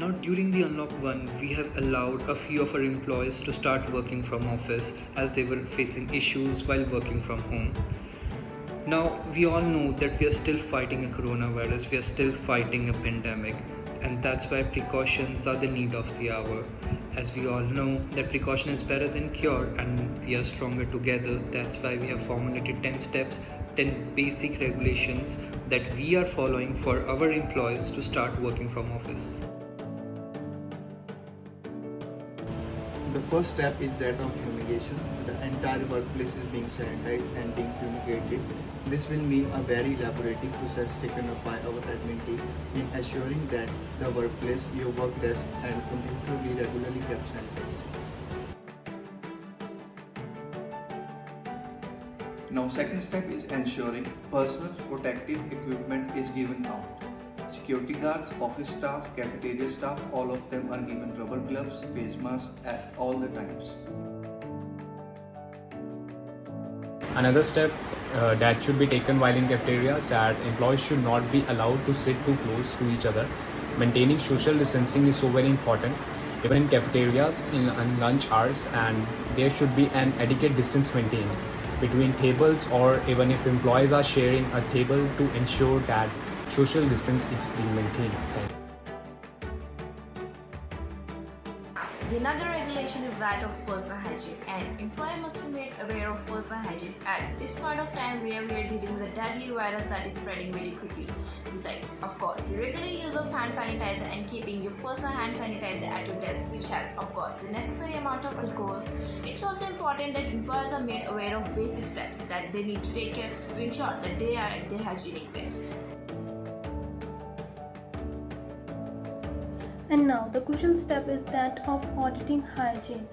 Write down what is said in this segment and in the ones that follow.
Now, during the unlock 1, we have allowed a few of our employees to start working from office as they were facing issues while working from home. Now, we all know that we are still fighting a coronavirus, we are still fighting a pandemic, and that's why precautions are the need of the hour. As we all know that precaution is better than cure and we are stronger together, that's why we have formulated 10 steps, 10 basic regulations that we are following for our employees to start working from office. The first step is that of fumigation. The entire workplace is being sanitized and being fumigated. This will mean a very elaborate process taken up by our admin team in assuring that the workplace, your work desk and computer will be regularly kept sanitized. Now, second step is ensuring personal protective equipment is given out. Security guards, office staff, cafeteria staff, all of them are given rubber gloves, face masks at all the times. Another step that should be taken while in cafeterias that employees should not be allowed to sit too close to each other. Maintaining social distancing is so very important. Even in cafeterias in lunch hours, and there should be an adequate distance maintained between tables, or even if employees are sharing a table, to ensure that social distance is being maintained. The another regulation is that of personal hygiene, and employee must be made aware of personal hygiene at this point of time where we are dealing with a deadly virus that is spreading very quickly. Besides, of course, the regular use of hand sanitizer and keeping your personal hand sanitizer at your desk, which has, of course, the necessary amount of alcohol. It's also important that employees are made aware of basic steps that they need to take care to ensure that they are at their hygienic best. And now the crucial step is that of auditing hygiene.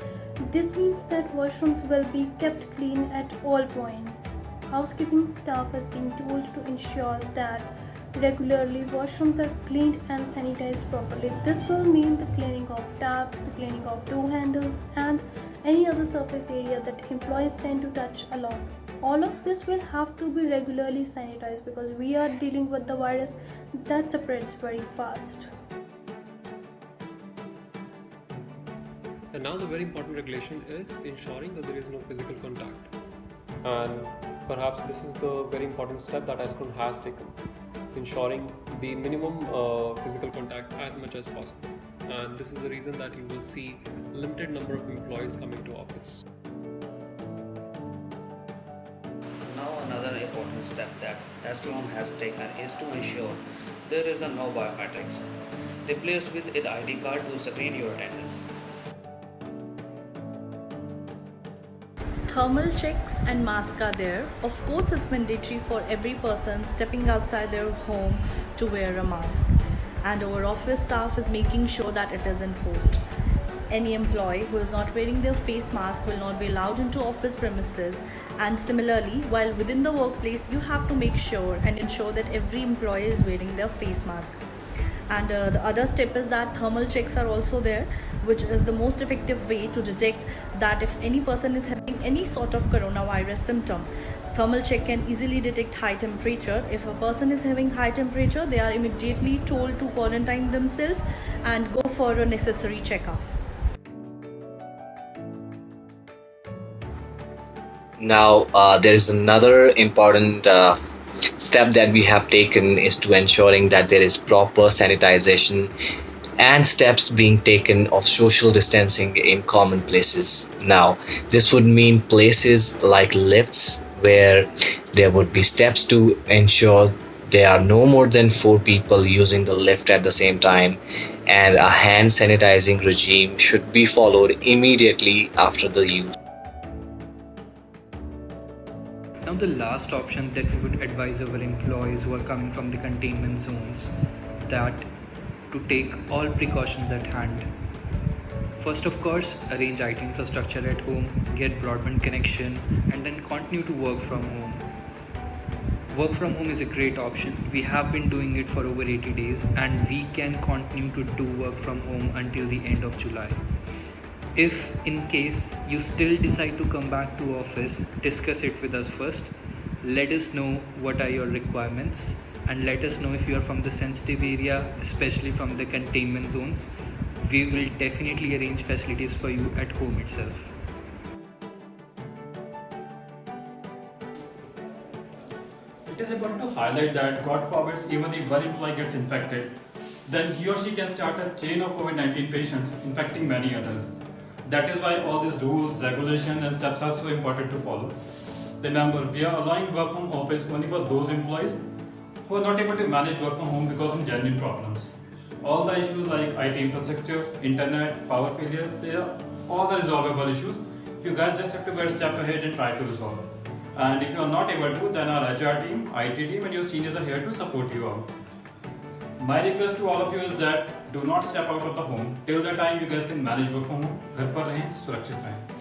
This means that washrooms will be kept clean at all points. Housekeeping staff is being told to ensure that regularly washrooms are cleaned and sanitized properly. This will mean the cleaning of taps, the cleaning of door handles and any other surface area that employees tend to touch a lot. All of this will have to be regularly sanitized because we are dealing with the virus that spreads very fast. And now the very important regulation is ensuring that there is no physical contact. And perhaps this is the very important step that Escalon has taken, ensuring the minimum physical contact as much as possible. And this is the reason that you will see limited number of employees coming to office. Now another important step that Escalon has taken is to ensure there is a no biometrics replaced with an ID card to screen your attendance. Thermal checks and masks are there. Of course, it's mandatory for every person stepping outside their home to wear a mask, and our office staff is making sure that it is enforced. Any employee who is not wearing their face mask will not be allowed into office premises, and similarly, while within the workplace, you have to make sure and ensure that every employee is wearing their face mask. And the other step is that thermal checks are also there, which is the most effective way to detect that if any person is having any sort of coronavirus symptom. Thermal check can easily detect high temperature. If a person is having high temperature, they are immediately told to quarantine themselves and go for a necessary checkup. Now, there is another important step that we have taken is to ensuring that there is proper sanitization and steps being taken of social distancing in common places. Now, this would mean places like lifts where there would be steps to ensure there are no more than 4 people using the lift at the same time, and a hand sanitizing regime should be followed immediately after the use. Now the last option that we would advise our employees who are coming from the containment zones, that to take all precautions at hand. First, of course, arrange IT infrastructure at home, get broadband connection, and then continue to work from home. Work from home is a great option. We have been doing it for over 80 days and we can continue to do work from home until the end of July. If in case you still decide to come back to office, discuss it with us first. Let us know what are your requirements and let us know if you are from the sensitive area, especially from the containment zones. We will definitely arrange facilities for you at home itself. It is important to highlight that, God forbid, even if one employee gets infected, then he or she can start a chain of COVID-19 patients infecting many others. That is why all these rules, regulations and steps are so important to follow. Remember, we are allowing work from office only for those employees who are not able to manage work from home because of genuine problems. All the issues like IT infrastructure, internet, power failures, they are all the resolvable issues. You guys just have to go a step ahead and try to resolve. And if you are not able to, then our HR team, IT team and your seniors are here to support you out. My request to all of you is that do not step out of the home till the time you guys can manage work from home. घर पर रहें, सुरक्षित रहें.